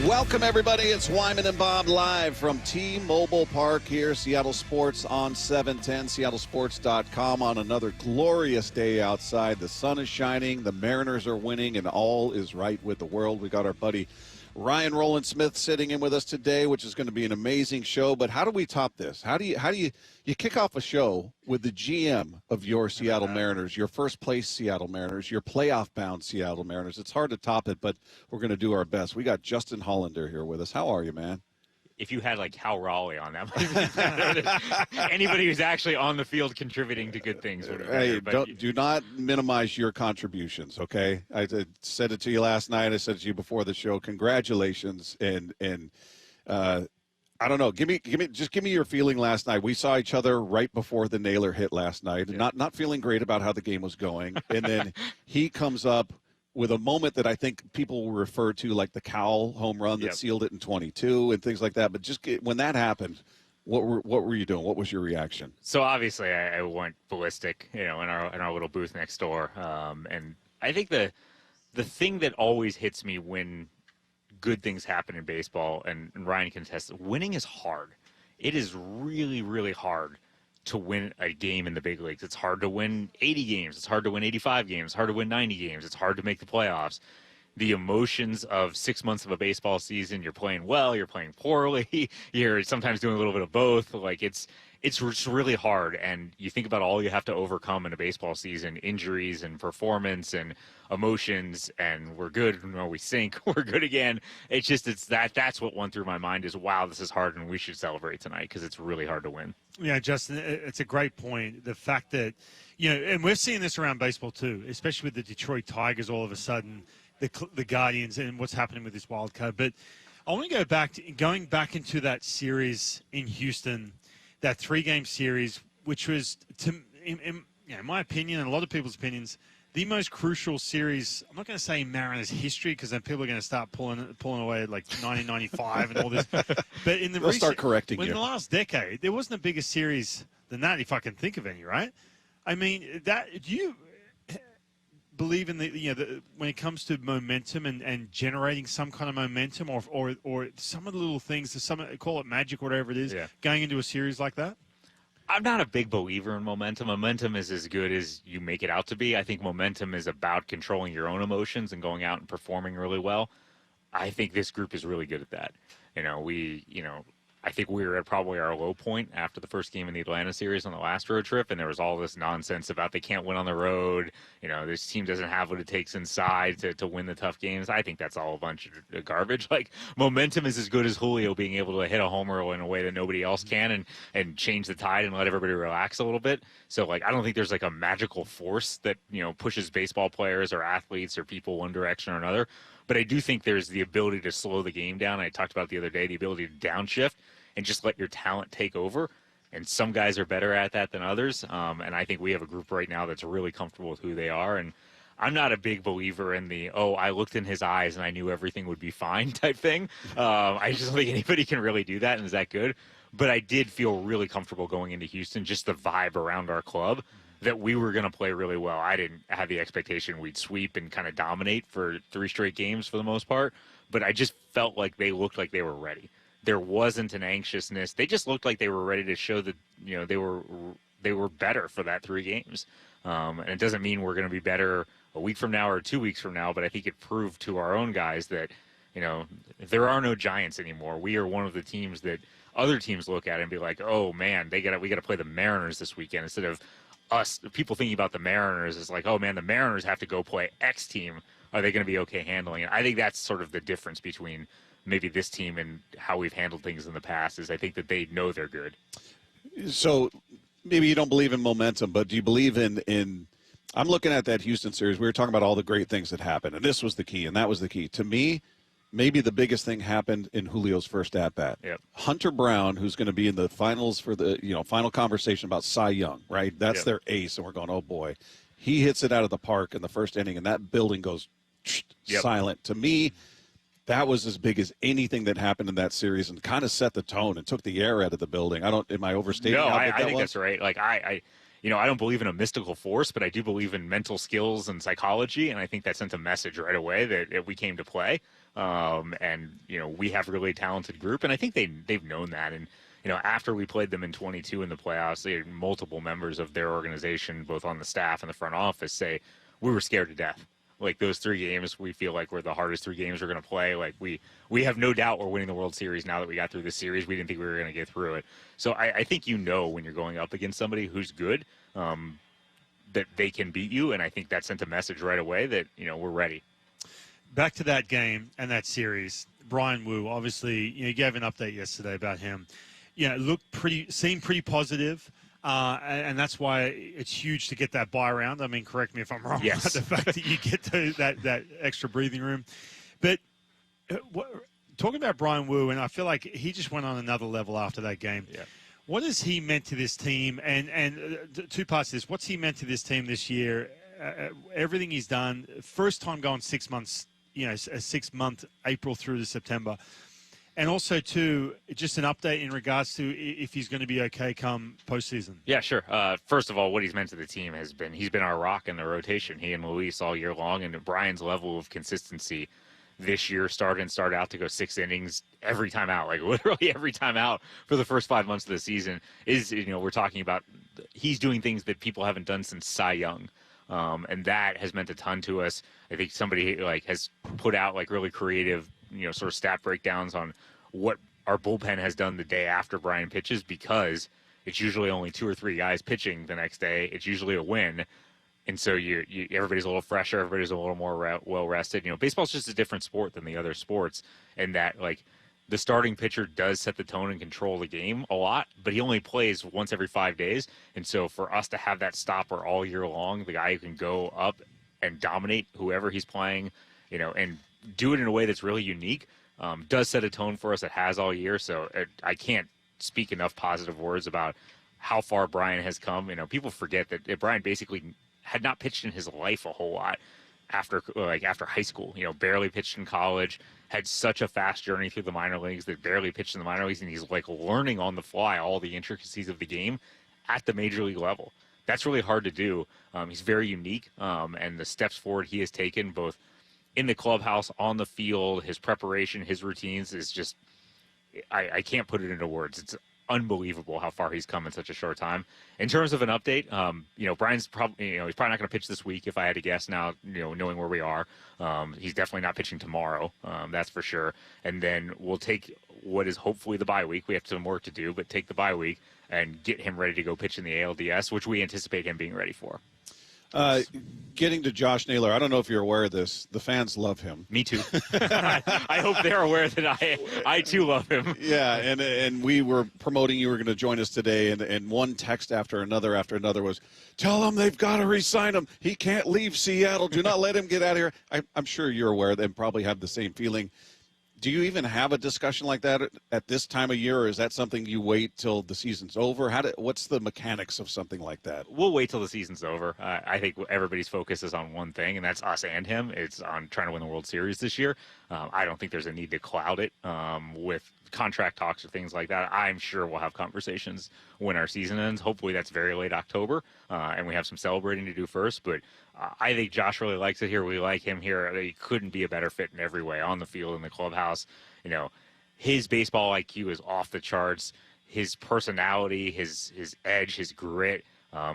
Welcome, everybody. It's Wyman and Bob live from T-Mobile Park here, Seattle Sports on 710, seattlesports.com on another glorious day outside. The sun is shining, the Mariners are winning, and all is right with the world. We got our buddy Rowland-Smith sitting in with us today, which is going to be an amazing show. But how do we top this? How do you kick off a show with the GM of your Seattle Mariners, your first place Seattle Mariners, your playoff bound Seattle Mariners? It's hard to top it, but we're going to do our best. We got Justin Hollander here with us. How are you, man? If you had like Cal Raleigh on that, anybody who's actually on the field contributing to good things would have been better. Do not minimize your contributions, okay? I said it to you last night. I said it to you before the show. Congratulations, and I don't know. Give me your feeling last night. We saw each other right before the Naylor hit last night, and not feeling great about how the game was going, and then he comes up with a moment that I think people will refer to like the Cowell home run that sealed it in 22 and things like that. But when that happened, what were you doing? What was your reaction? So obviously I went ballistic, in our little booth next door. And I think the thing that always hits me when good things happen in baseball, and Ryan can attest, winning is hard. It is really, really hard to win a game in the big leagues. It's hard to win 80 games. It's hard to win 85 games. It's hard to win 90 games. It's hard to make the playoffs. The emotions of 6 months of a baseball season, you're playing well, you're playing poorly, you're sometimes doing a little bit of both. Like it's really hard, and you think about all you have to overcome in a baseball season, injuries and performance and emotions, and we're good, we sink, we're good again. That's what went through my mind is, wow, this is hard, and we should celebrate tonight because it's really hard to win. Yeah, Justin, it's a great point. The fact that, and we're seeing this around baseball too, especially with the Detroit Tigers all of a sudden, the Guardians, and what's happening with this wild card. But I want to going back into that series in Houston, that 3-game series, which was, in my opinion and a lot of people's opinions, the most crucial series. I'm not going to say in Mariners history because then people are going to start pulling away like 1995 and all this. But in They'll start correcting you. In the last decade, there wasn't a bigger series than that, if I can think of any. Right? I mean, do you believe in when it comes to momentum and generating some kind of momentum, or some of the little things, call it magic, whatever it is, going into a series like that? I'm not a big believer in momentum. Momentum is as good as you make it out to be. I think momentum is about controlling your own emotions and going out and performing really well. I think this group is really good at that. I think we were at probably our low point after the first game in the Atlanta series on the last road trip, and there was all this nonsense about they can't win on the road. This team doesn't have what it takes inside to win the tough games. I think that's all a bunch of garbage. Like, momentum is as good as Julio being able to hit a homer in a way that nobody else can and change the tide and let everybody relax a little bit. So, I don't think there's a magical force that, pushes baseball players or athletes or people one direction or another. But I do think there's the ability to slow the game down. I talked about it the other day, the ability to downshift and just let your talent take over. And some guys are better at that than others. And I think we have a group right now that's really comfortable with who they are. And I'm not a big believer in I looked in his eyes and I knew everything would be fine type thing. I just don't think anybody can really do that and is that good. But I did feel really comfortable going into Houston, just the vibe around our club, that we were going to play really well. I didn't have the expectation we'd sweep and kind of dominate for 3 straight games for the most part. But I just felt like they looked like they were ready. There wasn't an anxiousness. They just looked like they were ready to show that they were better for that 3 games. And it doesn't mean we're going to be better a week from now or 2 weeks from now, but I think it proved to our own guys that there are no giants anymore. We are one of the teams that other teams look at and be like, oh man, we got to play the Mariners this weekend, instead of us people thinking about the Mariners as like, oh man, the Mariners have to go play X team. Are they going to be okay handling it? I think that's sort of the difference between maybe this team and how we've handled things in the past, is I think that they know they're good. So maybe you don't believe in momentum, but do you believe in I'm looking at that Houston series. We were talking about all the great things that happened, and this was the key, and that was the key. To me, maybe the biggest thing happened in Julio's first at-bat. Yep. Hunter Brown, who's going to be in the finals for the final conversation about Cy Young, right? That's their ace, and we're going, oh, boy. He hits it out of the park in the first inning, and that building goes silent. To me, that was as big as anything that happened in that series and kind of set the tone and took the air out of the building. Am I overstating? No, how I big that think was? that's right. Like I don't believe in a mystical force, but I do believe in mental skills and psychology, and I think that sent a message right away that we came to play. And we have a really talented group, and I think they've known that. And after we played them in 22 in the playoffs, they had multiple members of their organization, both on the staff and the front office, say we were scared to death. Like those 3 games, we feel like were the hardest 3 games we're going to play. Like we have no doubt we're winning the World Series now that we got through this series. We didn't think we were going to get through it. So I think when you're going up against somebody who's good, that they can beat you, and I think that sent a message right away that we're ready. Back to that game and that series, Bryan Wu. Obviously, you gave an update yesterday about him. Seemed pretty positive. And that's why it's huge to get that buy round. I mean, correct me if I'm wrong about the fact that you get to that extra breathing room. But talking about Bryan Wu, and I feel like he just went on another level after that game. Yeah. What has he meant to this team? And 2 parts to this. What's he meant to this team this year? Everything he's done. First time going 6 months, a 6-month April through to September. And also, too, just an update in regards to if he's going to be okay come postseason. Yeah, sure. First of all, what he's meant to the team he's been our rock in the rotation. He and Luis all year long, and Brian's level of consistency this year, start out to go 6 innings every time out, like literally every time out for the first 5 months of the season is, we're talking about he's doing things that people haven't done since Cy Young. And that has meant a ton to us. I think somebody has put out really creative, sort of stat breakdowns on what our bullpen has done the day after Bryan pitches, because it's usually only 2 or 3 guys pitching the next day. It's usually a win. And so everybody's a little fresher. Everybody's a little more well rested. Baseball's just a different sport than the other sports, and that the starting pitcher does set the tone and control the game a lot, but he only plays once every 5 days. And so for us to have that stopper all year long, the guy who can go up and dominate whoever he's playing, and do it in a way that's really unique, does set a tone for us. It has all year. So I can't speak enough positive words about how far Bryan has come. People forget that Bryan basically had not pitched in his life a whole lot after high school. Barely pitched in college, had such a fast journey through the minor leagues that barely pitched in the minor leagues, and he's learning on the fly all the intricacies of the game at the major league level. That's really hard to do. He's very unique, and the steps forward he has taken both in the clubhouse, on the field, his preparation, his routines is just, I can't put it into words. It's unbelievable how far he's come in such a short time. In terms of an update, Bryan's probably, he's probably not going to pitch this week if I had to guess now, knowing where we are. He's definitely not pitching tomorrow. That's for sure. And then we'll take what is hopefully the bye week. We have some work to do, but take the bye week and get him ready to go pitch in the ALDS, which we anticipate him being ready for. Getting to Josh Naylor, I don't know if you're aware of this. The fans love him. Me too. I hope they're aware that I too love him. Yeah, and we were promoting you were going to join us today, and one text after another was, tell him they've got to re-sign him. He can't leave Seattle. Do not let him get out of here. I'm sure you're aware and probably have the same feeling. Do you even have a discussion like that at this time of year, or is that something you wait till the season's over? What's the mechanics of something like that? We'll wait till the season's over. I think everybody's focus is on one thing, and that's us and him. It's on trying to win the World Series this year. I don't think there's a need to cloud it with contract talks or things like that. I'm sure we'll have conversations when our season ends. Hopefully that's very late October, and we have some celebrating to do first. But I think Josh really likes it here. We like him here. He couldn't be a better fit in every way, on the field, in the clubhouse. His baseball IQ is off the charts. His personality, his edge, his grit,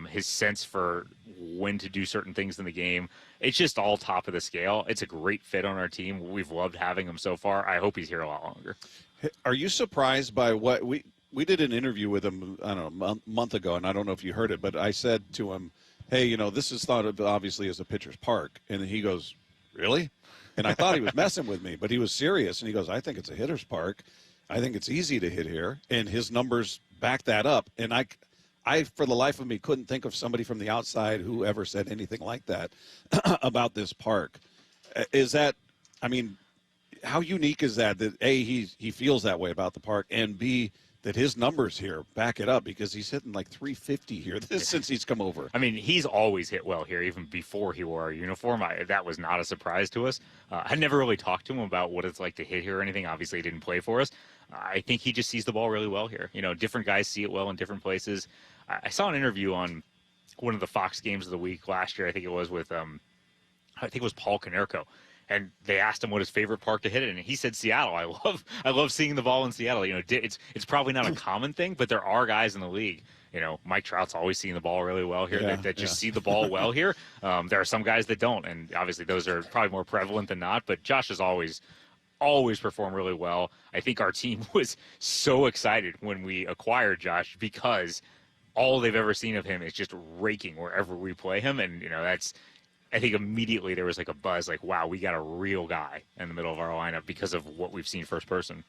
his sense for when to do certain things in the game. It's just all top of the scale. It's a great fit on our team. We've loved having him so far. I hope he's here a lot longer. Are you surprised by what we did an interview with him, I don't know, a month ago, and I don't know if you heard it, but I said to him, hey, this is thought of obviously as a pitcher's park. And he goes, really? And I thought he was messing with me, but he was serious. And he goes, I think it's a hitter's park. I think it's easy to hit here. And his numbers back that up. And I, for the life of me, couldn't think of somebody from the outside who ever said anything like that about this park. Is that, how unique is that A, he feels that way about the park, and B, that his numbers here back it up, because he's hitting like 350 here since he's come over. He's always hit well here, even before he wore our uniform. That was not a surprise to us. I never really talked to him about what it's like to hit here or anything. Obviously, he didn't play for us. I think he just sees the ball really well here. Different guys see it well in different places. I saw an interview on one of the Fox games of the week last year. I think it was with I think it was Paul Konerko. And they asked him what his favorite park to hit it in, and he said Seattle. I love seeing the ball in Seattle. You know, it's probably not a common thing, but there are guys in the league. You know, Mike Trout's always seeing the ball really well here. That just see the ball well here. There are some guys that don't, and obviously those are probably more prevalent than not. But Josh has always performed really well. I think our team was so excited when we acquired Josh because all they've ever seen of him is just raking wherever we play him, and you know that's. I think immediately there was like a buzz, like, wow, we got a real guy in the middle of our lineup because of what we've seen first person.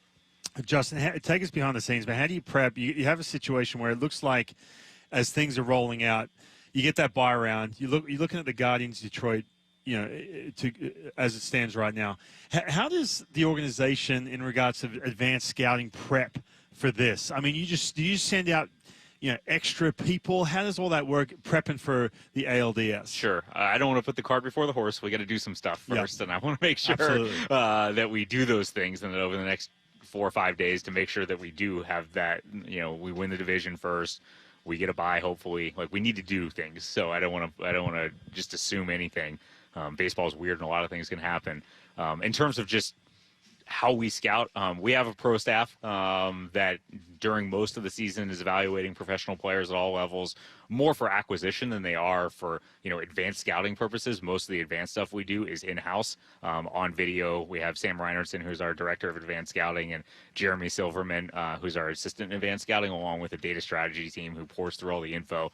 Justin, take us behind the scenes, but how do you prep? You have a situation where it looks like as things are rolling out, you get that bye round. You're looking at the Guardians, Detroit, you know, as it stands right now. How does the organization, in regards to advanced scouting, prep for this? I mean, do you send out, you know, extra people? How does all that work prepping for the ALDS? Sure. I don't want to put the cart before the horse. We got to do some stuff first, and I want to make sure that we do those things, and that over the next 4 or 5 days to make sure that we do have that, you know, we win the division first, we get a bye, hopefully. Like, we need to do things. So I don't want to just assume anything. Baseball is weird, and a lot of things can happen. In terms of just how we scout, we have a pro staff that during most of the season is evaluating professional players at all levels, more for acquisition than they are for, you know, advanced scouting purposes. Most of the advanced stuff we do is in-house on video. We have Sam Reinertson, who's our director of advanced scouting, and Jeremy Silverman, who's our assistant in advanced scouting, along with a data strategy team who pours through all the info.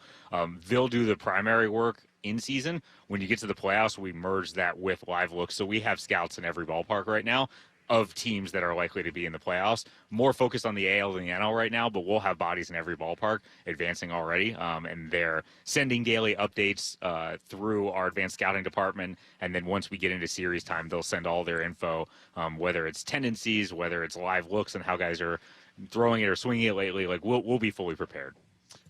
They'll do the primary work in season. When you get to the playoffs, we merge that with live looks. So we have scouts in every ballpark right now of teams that are likely to be in the playoffs. More focused on the AL than the NL right now, but we'll have bodies in every ballpark advancing already. And they're sending daily updates through our advanced scouting department. And then once we get into series time, they'll send all their info, whether it's tendencies, whether it's live looks and how guys are throwing it or swinging it lately. Like, we'll be fully prepared.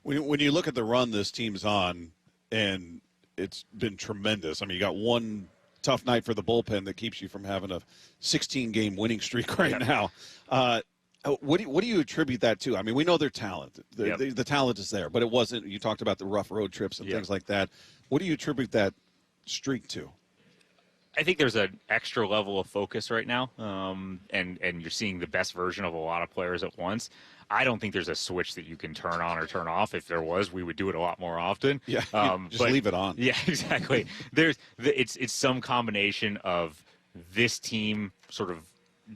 When you look at the run this team's on, and it's been tremendous. I mean, you got one tough night for the bullpen that keeps you from having a 16-game winning streak right now. What do you attribute that to? I mean, we know they're talented. The talent is there, but it wasn't. You talked about the rough road trips and things like that. What do you attribute that streak to? I think there's an extra level of focus right now, and you're seeing the best version of a lot of players at once. I don't think there's a switch that you can turn on or turn off. If there was, we would do it a lot more often. Yeah, just leave it on. Yeah, exactly. It's some combination of this team sort of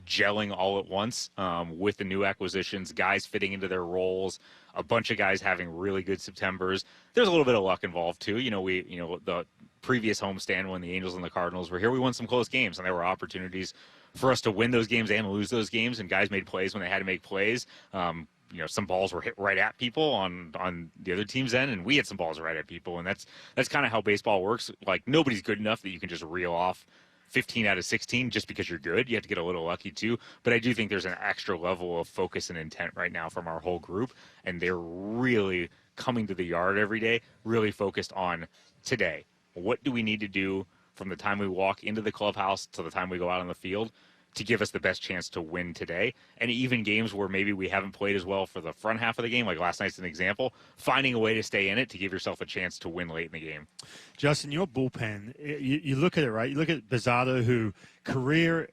gelling all at once with the new acquisitions, guys fitting into their roles, a bunch of guys having really good Septembers. There's a little bit of luck involved too. The previous homestand when the Angels and the Cardinals were here, we won some close games, and there were opportunities for us to win those games and lose those games, and guys made plays when they had to make plays. Some balls were hit right at people on the other team's end, and we had some balls right at people, and that's kind of how baseball works. Like, nobody's good enough that you can just reel off 15 out of 16 just because you're good. You have to get a little lucky too. But I do think there's an extra level of focus and intent right now from our whole group, and they're really coming to the yard every day, really focused on today. What do we need to do from the time we walk into the clubhouse to the time we go out on the field to give us the best chance to win today? And even games where maybe we haven't played as well for the front half of the game, like last night's an example, finding a way to stay in it to give yourself a chance to win late in the game. Justin, your bullpen, you look at it, right? You look at Bizzardo, who career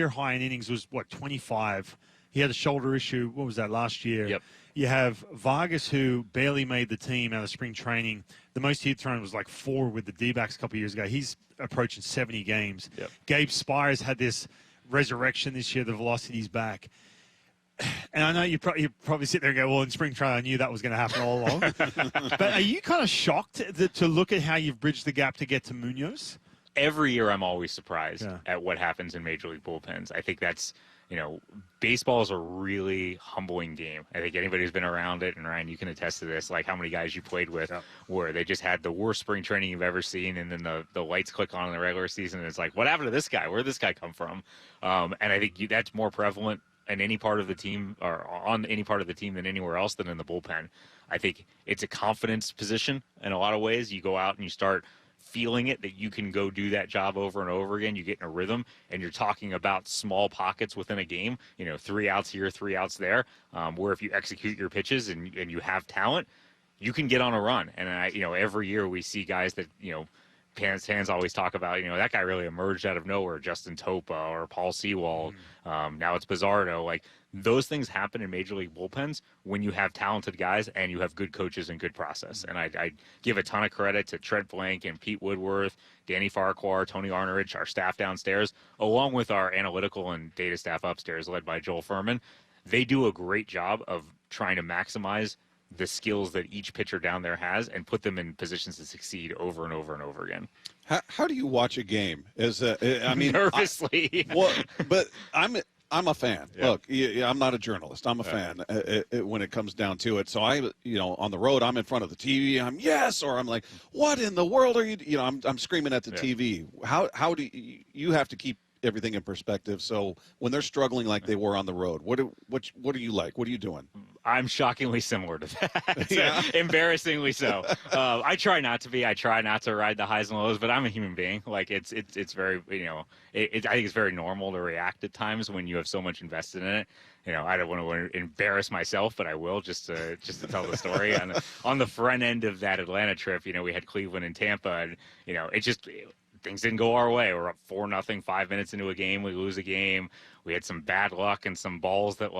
high in innings was, 25? He had a shoulder issue. What was that, last year? Yep. You have Vargas, who barely made the team out of spring training. The most he'd thrown was like 4 with the D-backs a couple of years ago. He's approaching 70 games. Yep. Gabe Spires had this resurrection this year. The velocity's back. And I know you probably sit there and go, well, in spring training, I knew that was going to happen all along. But are you kind of shocked to look at how you've bridged the gap to get to Munoz? Every year I'm always surprised at what happens in Major League bullpens. I think that's, baseball is a really humbling game. I think anybody who's been around it, and Ryan, you can attest to this, like how many guys you played with where they just had the worst spring training you've ever seen, and then the lights click on in the regular season, and it's like, what happened to this guy? Where did this guy come from? And I think that's more prevalent in any part of the team, or on any part of the team, than anywhere else than in the bullpen. I think it's a confidence position in a lot of ways. You go out and you start feeling it, that you can go do that job over and over again. You get in a rhythm, and you're talking about small pockets within a game, 3 outs here, 3 outs there, where if you execute your pitches and you have talent, you can get on a run. And every year we see guys that fans always talk about, that guy really emerged out of nowhere, Justin Topa or Paul Sewald. Now it's Bizzardo. Like, those things happen in Major League bullpens when you have talented guys and you have good coaches and good process. And I give a ton of credit to Trent Blank and Pete Woodworth, Danny Farquhar, Tony Arnerich, our staff downstairs, along with our analytical and data staff upstairs led by Joel Furman. They do a great job of trying to maximize the skills that each pitcher down there has and put them in positions to succeed over and over and over again. How do you watch a game? Nervously. But I'm a fan. Yeah. Look, I'm not a journalist. I'm a fan when it comes down to it. So on the road, I'm in front of the TV. or I'm like, what in the world are you? I'm screaming at the TV. How do you have to keep everything in perspective? So when they're struggling like they were on the road, what are you like? What are you doing? I'm shockingly similar to that. Embarrassingly so. I try not to be. I try not to ride the highs and lows, but I'm a human being. Like, it's very, I think it's very normal to react at times when you have so much invested in it. I don't want to embarrass myself, but I will just to tell the story. On the front end of that Atlanta trip, we had Cleveland and Tampa, and things didn't go our way. We're up 4-0, 5 minutes into a game. We lose a game. We had some bad luck and some balls that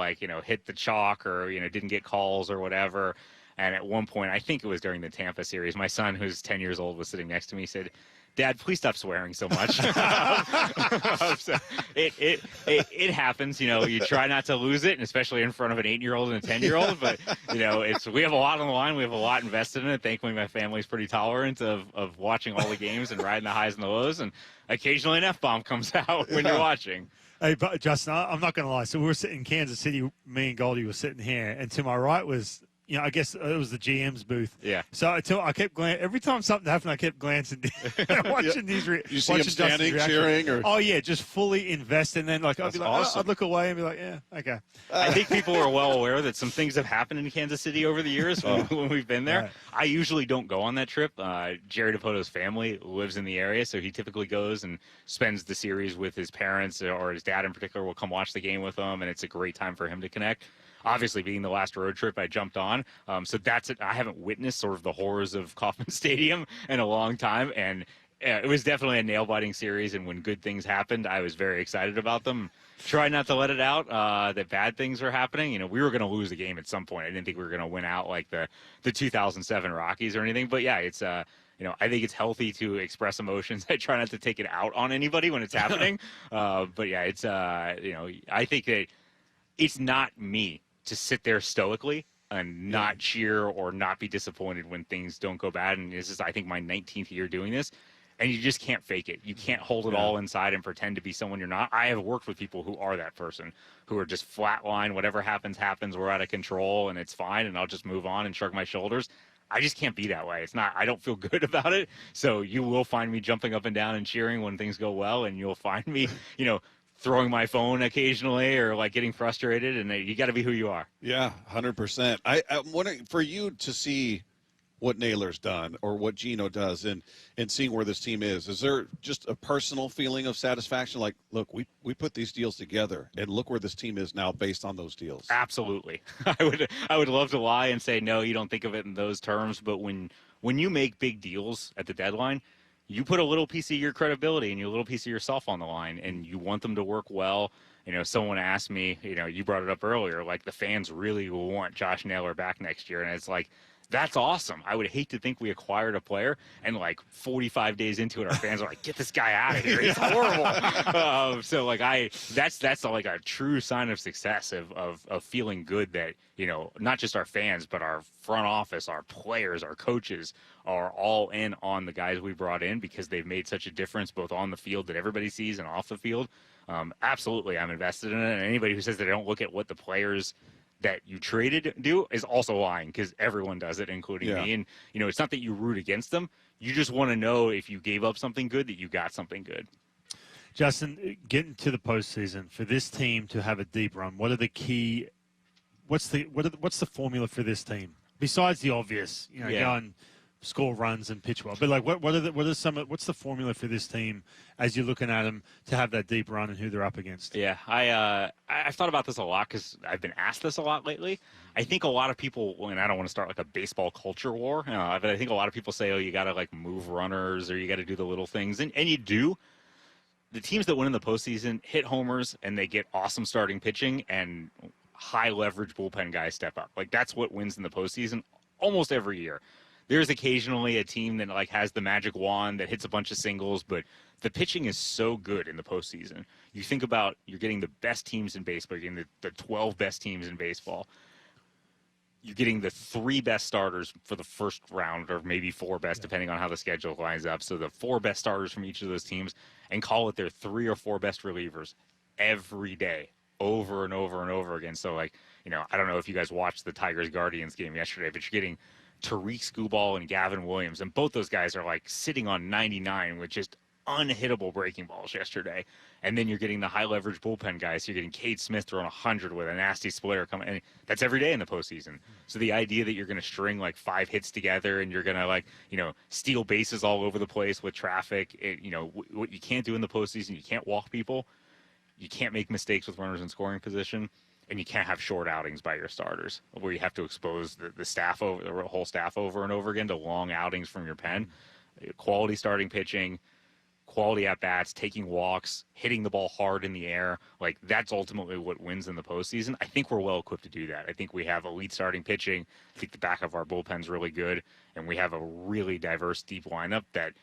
hit the chalk or, didn't get calls or whatever. And at one point, I think it was during the Tampa series, my son, who's 10 years old, was sitting next to me, said, "Dad, please stop swearing so much." So it happens, you try not to lose it, and especially in front of an 8-year-old and a 10-year-old. But we have a lot on the line. We have a lot invested in it. Thankfully, my family's pretty tolerant of watching all the games and riding the highs and the lows. And occasionally an F-bomb comes out when you're watching. Hey, but Justin, I'm not going to lie. So we were sitting in Kansas City. Me and Goldie were sitting here, and to my right was, I guess it was the GM's booth. Yeah. So I kept every time something happened, I kept glancing, watching these. You see him standing, cheering, or oh yeah, just fully invested. And then I'd be like, awesome. I'd look away and be like, yeah, okay. I think people are well aware that some things have happened in Kansas City over the years when we've been there. Right. I usually don't go on that trip. Jerry DePoto's family lives in the area, so he typically goes and spends the series with his parents, or his dad in particular will come watch the game with him, and it's a great time for him to connect. Obviously, being the last road trip I jumped on. So that's it. I haven't witnessed sort of the horrors of Kauffman Stadium in a long time. And it was definitely a nail-biting series. And when good things happened, I was very excited about them. Try not to let it out that bad things are happening. We were going to lose the game at some point. I didn't think we were going to win out like the 2007 Rockies or anything. But, yeah, it's I think it's healthy to express emotions. I try not to take it out on anybody when it's happening. But, yeah, it's, I think that it's not me to sit there stoically and not cheer or not be disappointed when things don't go bad. And this is, I think, my 19th year doing this. And you just can't fake it. You can't hold it all inside and pretend to be someone you're not. I have worked with people who are that person, who are just flatline. Whatever happens, happens. We're out of control, and it's fine, and I'll just move on and shrug my shoulders. I just can't be that way. It's not. I don't feel good about it. So you will find me jumping up and down and cheering when things go well, and you'll find me, throwing my phone occasionally or getting frustrated, and you got to be who you are. Yeah, 100%. I'm wondering, for you to see what Naylor's done or what Gino does and seeing where this team is there just a personal feeling of satisfaction? Like, look, we put these deals together and look where this team is now based on those deals. Absolutely. I would love to lie and say, no, you don't think of it in those terms. But when you make big deals at the deadline, you put a little piece of your credibility and a little piece of yourself on the line, and you want them to work well. Someone asked me, you brought it up earlier, the fans really will want Josh Naylor back next year. And it's like, that's awesome. I would hate to think we acquired a player and 45 days into it, our fans are like, get this guy out of here. He's horrible. That's a true sign of success of feeling good that, not just our fans, but our front office, our players, our coaches are all in on the guys we brought in because they've made such a difference both on the field that everybody sees and off the field. Absolutely, I'm invested in it. And anybody who says they don't look at what the players that you traded do is also lying, because everyone does it, including me. And, it's not that you root against them. You just want to know if you gave up something good that you got something good. Justin, getting to the postseason, for this team to have a deep run, what are the key – what's the formula for this team? Besides the obvious, going score runs and pitch well. But like, what's the formula for this team as you're looking at them to have that deep run and who they're up against? Yeah, I've thought about this a lot because I've been asked this a lot lately. I think a lot of people, and I don't want to start like a baseball culture war, but I think a lot of people say, oh, you got to like move runners or you got to do the little things, and you do. The teams that win in the postseason hit homers and they get awesome starting pitching and high leverage bullpen guys step up. Like that's what wins in the postseason almost every year. There's occasionally a team that like has the magic wand that hits a bunch of singles, but the pitching is so good in the postseason. You think about you're getting the best teams in baseball, you're getting the 12 best teams in baseball. You're getting the 3 best starters for the first round, or maybe 4 best, depending on how the schedule lines up. So the 4 best starters from each of those teams, and call it their 3 or 4 best relievers every day, over and over and over again. So like, I don't know if you guys watched the Tigers Guardians game yesterday, but you're getting Tariq Skubal and Gavin Williams, and both those guys are like sitting on 99 with just unhittable breaking balls yesterday. And then you're getting the high leverage bullpen guys. You're getting Cade Smith throwing 100 with a nasty splitter coming, and that's every day in the postseason. So the idea that you're going to string like 5 hits together and you're going to like steal bases all over the place with traffic, what you can't do in the postseason, you can't walk people, you can't make mistakes with runners in scoring position. And you can't have short outings by your starters where you have to expose the whole staff over and over again to long outings from your pen. Quality starting pitching, quality at-bats, taking walks, hitting the ball hard in the air. Like, that's ultimately what wins in the postseason. I think we're well-equipped to do that. I think we have elite starting pitching. I think the back of our bullpen's really good. And we have a really diverse, deep lineup that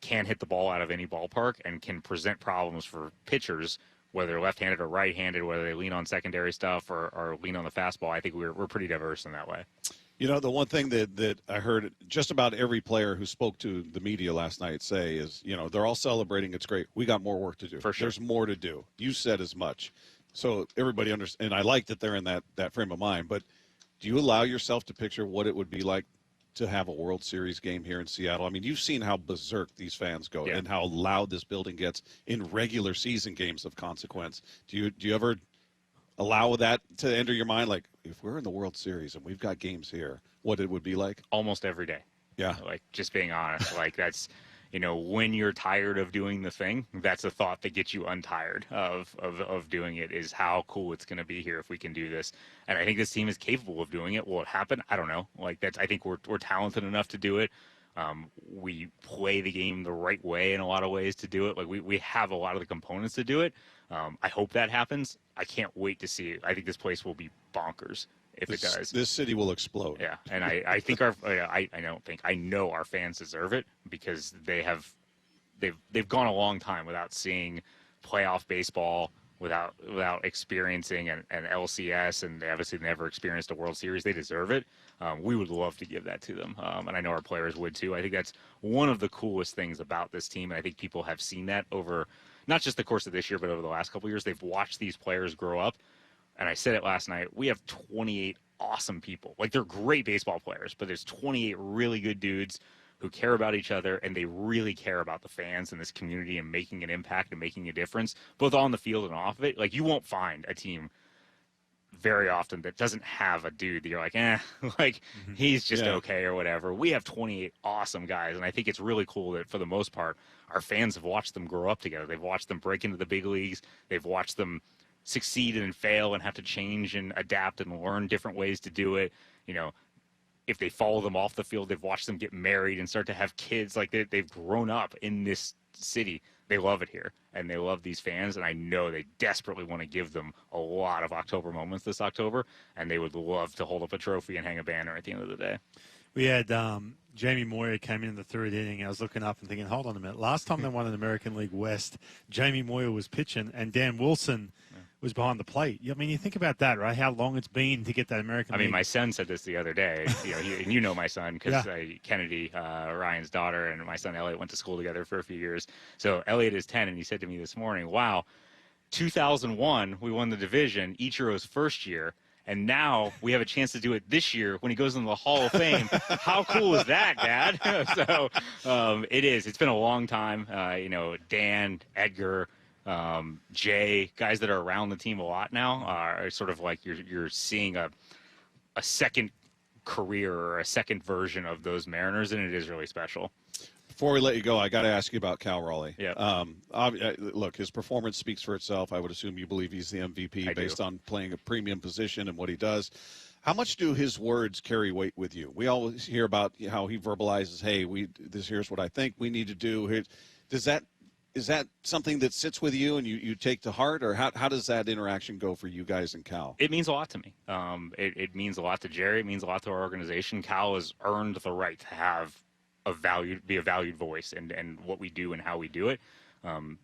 can hit the ball out of any ballpark and can present problems for pitchers, whether left-handed or right-handed, whether they lean on secondary stuff or lean on the fastball. I think we're pretty diverse in that way. The one thing that I heard just about every player who spoke to the media last night say is, they're all celebrating. It's great. We got more work to do. For sure. There's more to do. You said as much. So everybody understands. And I like that they're in that frame of mind. But do you allow yourself to picture what it would be like to have a World Series game here in Seattle? I mean, you've seen how berserk these fans go and how loud this building gets in regular season games of consequence. Do you ever allow that to enter your mind? Like, if we're in the World Series and we've got games here, what it would be like? Almost every day. Yeah. Like, just being honest, like that's, when you're tired of doing the thing, that's a thought that gets you untired of doing it, is how cool it's going to be here if we can do this. And I think this team is capable of doing it. Will it happen? I don't know. Like, I think we're talented enough to do it. We play the game the right way in a lot of ways to do it. Like, we have a lot of the components to do it. I hope that happens. I can't wait to see it. I think this place will be bonkers if it does. This city will explode. Yeah, and I think I know our fans deserve it, because they've gone a long time without seeing playoff baseball, without experiencing an LCS, and they obviously never experienced a World Series. They deserve it. We would love to give that to them, and I know our players would too. I think that's one of the coolest things about this team, and I think people have seen that over not just the course of this year, but over the last couple of years. They've watched these players grow up, and I said it last night, we have 28 awesome people. Like, they're great baseball players, but there's 28 really good dudes who care about each other, and they really care about the fans and this community and making an impact and making a difference, both on the field and off of it. Like, you won't find a team very often that doesn't have a dude that you're like, he's just okay or whatever. We have 28 awesome guys, and I think it's really cool that for the most part, our fans have watched them grow up together. They've watched them break into the big leagues. They've watched them succeed and fail and have to change and adapt and learn different ways to do it. If they follow them off the field, they've watched them get married and start to have kids. Like, they've grown up in this city. They love it here, and they love these fans, and I know they desperately want to give them a lot of October moments this October, and they would love to hold up a trophy and hang a banner at the end of the day. We had Jamie Moyer came in the third inning. I was looking up and thinking, hold on a minute. Last time they won an American League West, Jamie Moyer was pitching, and Dan Wilson was behind the plate. I mean, you think about that, right? How long it's been to get that American League. My son said this the other day. And my son, because Kennedy, Ryan's daughter, and my son Elliot went to school together for a few years. So Elliot is 10, and he said to me this morning, wow, 2001, we won the division, Ichiro's first year, and now we have a chance to do it this year when he goes into the Hall of Fame. How cool is that, Dad? So it is. It's been a long time. Dan, Edgar, Jay, guys that are around the team a lot now, are sort of like you're seeing a second career or a second version of those Mariners, and it is really special. Before we let you go, I got to ask you about Cal Raleigh. Yeah. Look, his performance speaks for itself. I would assume you believe he's the MVP based on playing a premium position and what he does. How much do his words carry weight with you? We always hear about how he verbalizes, "Hey, here's what I think we need to do." Is that something that sits with you and you take to heart, or how does that interaction go for you guys in Cal? It means a lot to me. It means a lot to Jerry. It means a lot to our organization. Cal has earned the right to have be a valued voice and what we do and how we do it.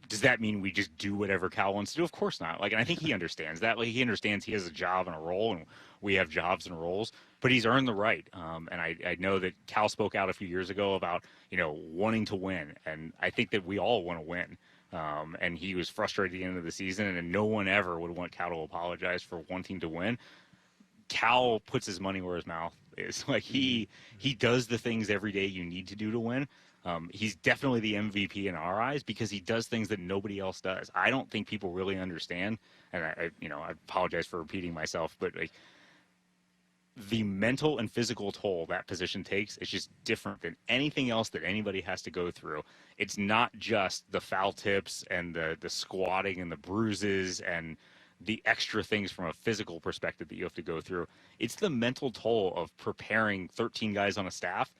Does that mean we just do whatever Cal wants to do? Of course not. And I think he understands that. He understands he has a job and a role, and we have jobs and roles. But he's earned the right. And I know that Cal spoke out a few years ago about wanting to win, and I think that we all want to win. And he was frustrated at the end of the season, and no one ever would want Cal to apologize for wanting to win. Cal puts his money where his mouth is. He does the things every day you need to do to win. He's definitely the MVP in our eyes because he does things that nobody else does. I don't think people really understand, and I apologize for repeating myself, but the mental and physical toll that position takes is just different than anything else that anybody has to go through. It's not just the foul tips and the squatting and the bruises and the extra things from a physical perspective that you have to go through. It's the mental toll of preparing 13 guys on a staff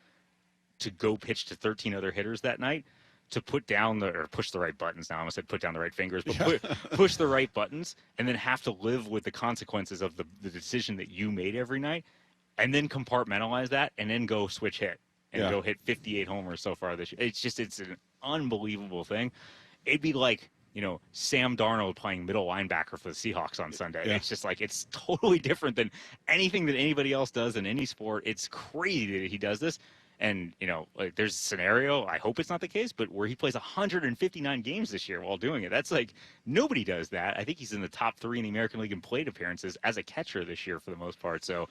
to go pitch to 13 other hitters that night, to push the right buttons. Now I almost said put down the right fingers, but push the right buttons, and then have to live with the consequences of the decision that you made every night, and then compartmentalize that, and then go switch hit and go hit 58 homers so far this year. It's an unbelievable thing. It'd be like Sam Darnold playing middle linebacker for the Seahawks on Sunday. Yeah. It's just it's totally different than anything that anybody else does in any sport. It's crazy that he does this. And, there's a scenario, I hope it's not the case, but where he plays 159 games this year while doing it. That's nobody does that. I think he's in the top 3 in the American League in plate appearances as a catcher this year for the most part. So,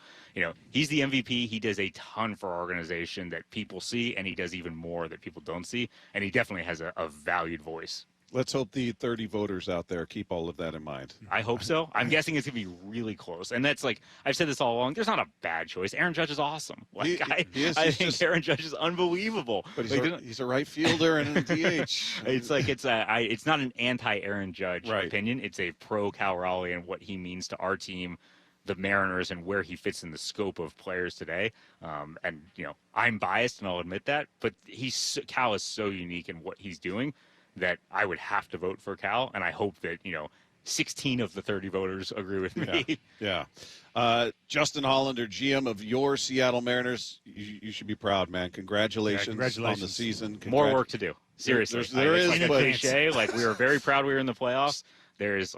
he's the MVP. He does a ton for our organization that people see, and he does even more that people don't see. And he definitely has a valued voice. Let's hope the 30 voters out there keep all of that in mind. I hope so. I'm guessing it's going to be really close. And that's I've said this all along, there's not a bad choice. Aaron Judge is awesome. I think Aaron Judge is unbelievable. But he's a right fielder and a DH. It's not an anti-Aaron Judge opinion. It's a pro-Cal Raleigh and what he means to our team, the Mariners, and where he fits in the scope of players today. I'm biased, and I'll admit that. But Cal is so unique in what he's doing that I would have to vote for Cal, and I hope that 16 of the 30 voters agree with me. Yeah. Justin Hollander, GM of your Seattle Mariners, you should be proud, man. Congratulations on the season. More work to do. Seriously, there is a cliche. We were very proud we were in the playoffs.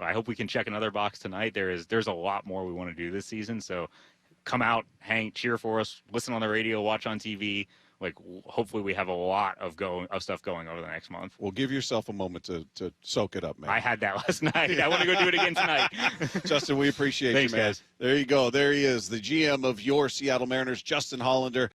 I hope we can check another box tonight. There's a lot more we want to do this season. So come out, hang, cheer for us, listen on the radio, watch on TV. Hopefully we have a lot of stuff going over the next month. Well, give yourself a moment to soak it up, man. I had that last night. I want to go do it again tonight. Justin, we appreciate Thanks, you, man. Guys. There you go. There he is, the GM of your Seattle Mariners, Justin Hollander.